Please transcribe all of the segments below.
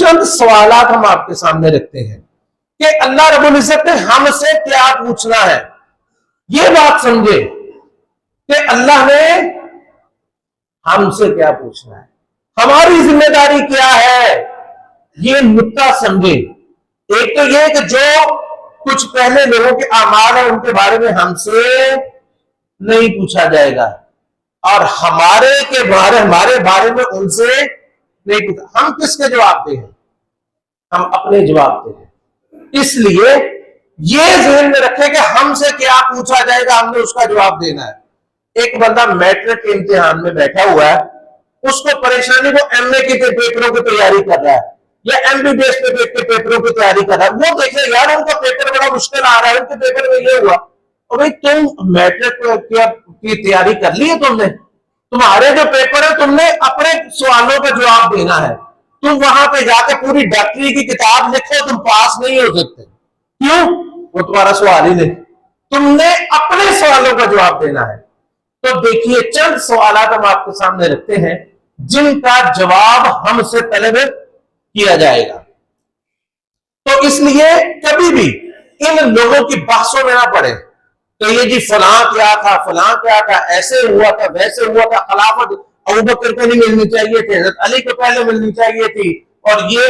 چند سوالات ہم آپ کے سامنے رکھتے ہیں کہ اللہ رب العزت نے ہم سے کیا پوچھنا ہے. یہ بات سمجھے کہ اللہ نے ہم سے کیا پوچھنا ہے, ہماری ذمہ داری کیا ہے, یہ نقطہ سمجھے. ایک تو یہ کہ جو کچھ پہلے لوگوں کے اعمال ہیں ان کے بارے میں ہم سے نہیں پوچھا جائے گا, اور ہمارے بارے میں ان سے نہیں پوچھا. ہم کس کے جواب دیں؟ ہم اپنے جواب دیں. اس لیے یہ ذہن میں رکھے کہ ہم سے کیا پوچھا جائے گا, ہم نے اس کا جواب دینا ہے. ایک بندہ میٹرک کے امتحان میں بیٹھا ہوا ہے, اس کو پریشانی, وہ ایم اے کے پیپروں کی تیاری کر رہا ہے یا ایم بی بی ایس کے پیپروں کی تیاری کر رہا ہے. وہ دیکھے یار ان کا پیپر بڑا مشکل آ رہا ہے, ان کے پیپر میں یہ ہوا. اور بھائی تم میٹرک کی تیاری کر لی ہے, تم نے تمہارے جو پیپر ہے تم نے اپنے سوالوں کا جواب دینا ہے. تم وہاں پہ جا کے پوری ڈاکٹری کی کتاب لکھو, تم پاس نہیں ہو سکتے. کیوں؟ وہ تمہارا سوال ہی نہیں, تم نے اپنے سوالوں کا جواب دینا ہے. تو دیکھیے چند سوالات ہم آپ کے سامنے رکھتے ہیں جن کا جواب ہم سے طلب کیا جائے گا. تو اس لیے کبھی بھی ان لوگوں کی بحثوں میں نہ پڑے کہ یہ جی فلاں کیا تھا, ایسے ہوا تھا, ویسے ہوا تھا, خلافت ابوبکر کو نہیں ملنی چاہیے تھی, حضرت علی کو پہلے ملنی چاہیے تھی, اور یہ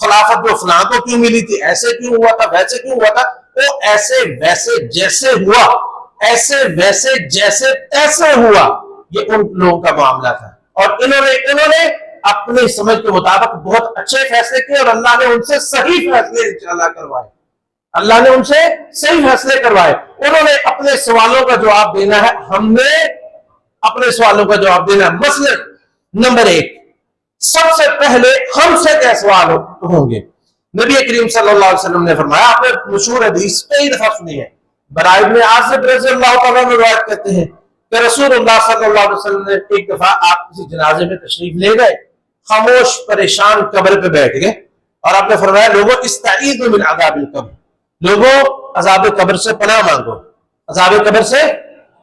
خلافت جو فلاں کو کیوں ملی تھی, ایسے کیوں ہوا تھا, ویسے کیوں ہوا تھا. وہ ایسے ویسے جیسے ہوا, ایسے ویسے جیسے ایسے ہوا, یہ ان لوگوں کا معاملہ تھا. اور انہوں نے اپنی سمجھ کے مطابق بہت اچھے فیصلے کیے, اور اللہ نے ان سے صحیح فیصلے انشاءاللہ کروائے. اللہ نے ان سے صحیح فیصلے کروائے. انہوں نے اپنے سوالوں کا جواب دینا ہے, ہم نے اپنے سوالوں کا جواب دینا ہے. مثلا نمبر 1, سب سے پہلے ہم سے کیا سوال ہوں گے؟ نبی کریم صلی اللہ علیہ وسلم نے فرمایا, آپ نے مشہور حدیث کئی دفعہ سنی ہے, برائے ابن عازب رضی اللہ تعالیٰ عنہ روایت کرتے ہیں کہ رسول اللہ صلی اللہ علیہ وسلم نے ایک دفعہ آپ کسی جنازے میں تشریف لے گئے, خاموش پریشان قبر پہ بیٹھ گئے, اور آپ نے فرمایا لوگوں استعیذوا من عذاب القبر, لوگوں عذاب قبر سے پناہ مانگو, عذاب قبر سے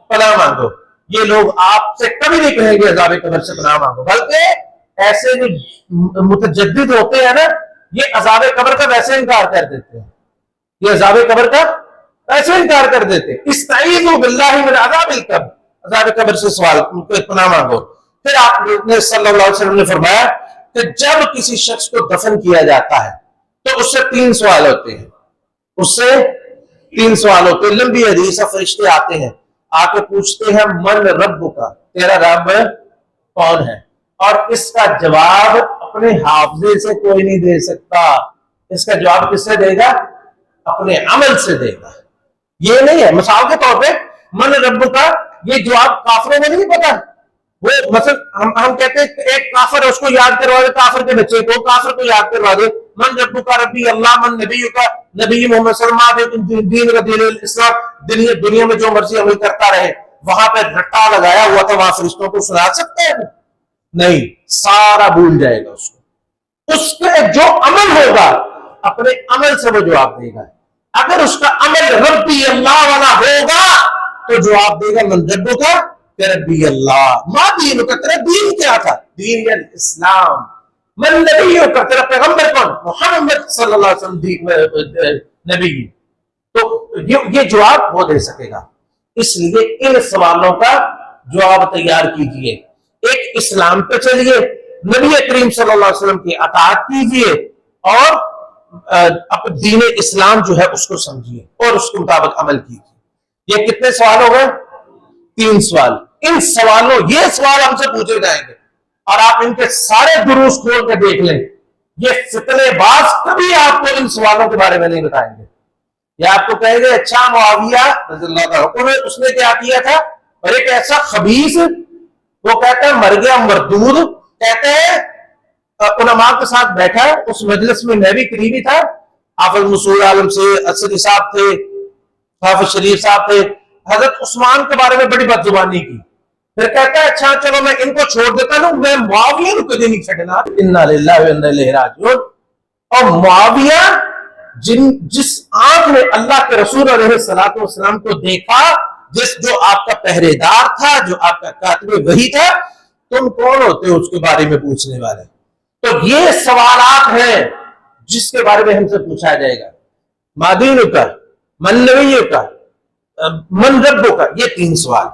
پناہ مانگو. یہ لوگ آپ سے کبھی نہیں کہیں گے عذاب قبر سے پناہ مانگو, بلکہ ایسے جو متجدد ہوتے ہیں نا, یہ عذاب قبر کا ویسے انکار کر دیتے ہیں, یہ عذاب قبر کا ایسے انکار کر دیتے. استعیذوا باللہ من عذاب القبر, عذاب قبر سے سوال پناہ مانگو. پھر آپ نے صلی اللہ علیہ وسلم نے فرمایا کہ جب کسی شخص کو دفن کیا جاتا ہے تو اس سے 3 سوال ہوتے ہیں, اس سے 3 سوال ہوتے ہیں. لمبی حدیث ہے, فرشتے آتے ہیں, آ کے پوچھتے ہیں من رب کا, تیرا رب کون ہے؟ اور اس کا جواب اپنے حافظے سے کوئی نہیں دے سکتا. اس کا جواب کس سے دے گا؟ اپنے عمل سے دے گا. یہ نہیں ہے مثال کے طور پہ من رب کا, یہ جواب کافروں میں نہیں پتا. وہ مثلا ہم کہتے ہیں ایک کافر ہے, اس کو یاد کروا دے, کافر کے بچے کو, کافر کو یاد کروا دے, من رب کا ربی اللہ, من نبی کا نبی محمد صلی اللہ علیہ وسلم, دین کا دین الاسلام, دنیا میں جو مرضی عمل کرتا رہے. وہاں پہ رٹا لگایا ہوا تھا, وہاں فرشتوں کو سنا سکتے ہیں؟ نہیں, سارا بھول جائے گا اس کو. اس کے جو عمل ہوگا اپنے عمل سے وہ جواب دے گا. اگر اس کا عمل ربی اللہ والا ہوگا تو جواب دے گا من رب کا ربی اللہ. ما دین کا, تیرا دین کیا تھا؟ دین الاسلام. من نبی کا, تیرا پیغمبر کون؟ محمد صلی اللہ علیہ وسلم نبی. تو یہ جواب وہ دے سکے گا. اس لیے ان سوالوں کا جواب تیار کیجئے. ایک اسلام پہ چلیے, نبی کریم صلی اللہ علیہ وسلم کی اطاعت کیجئے, اور دین اسلام جو ہے اس کو سمجھیے اور اس کے مطابق عمل کیجئے. یہ کتنے سوال ہو گئے؟ 3 سوال. ان سوالوں, یہ سوال ہم سے پوچھے جائیں گے, اور آپ ان کے سارے دروس کھول کے دیکھ لیں. یہ فتنے باز کبھی آپ کو ان سوالوں کے بارے میں نہیں بتائیں گے. یا آپ کو کہیں گے اچھا معاویہ رضی اللہ کا حکم ہے, اس نے کیا کیا تھا, اور ایک ایسا خبیث, وہ کہتا ہے مر گیا مردود. کہتے ہیں علماء کے ساتھ بیٹھا, اس مجلس میں میں بھی قریبی تھا, حافظ مسعود عالم سے, اسدی صاحب تھے, حافظ شریف صاحب تھے. حضرت عثمان کے بارے میں بڑی بد زبانی کی. پھر کہتا ہے اچھا چلو میں ان کو چھوڑ دیتا ہوں, میں معاویہ کو کبھی نہیں چھڑنا. انا للہ و انا الیہ راجعون. اور معاویہ جس آنکھ نے اللہ کے رسول علیہ الصلوۃ والسلام کو دیکھا, جو آپ کا پہرے دار تھا, جو آپ کا کاتب وحی تھا, تم کون ہوتے ہو اس کے بارے میں پوچھنے والے؟ تو یہ سوالات ہیں جس کے بارے میں ہم سے پوچھا جائے گا. ما دینک، من نبیک، من ربک، یہ 3 سوال.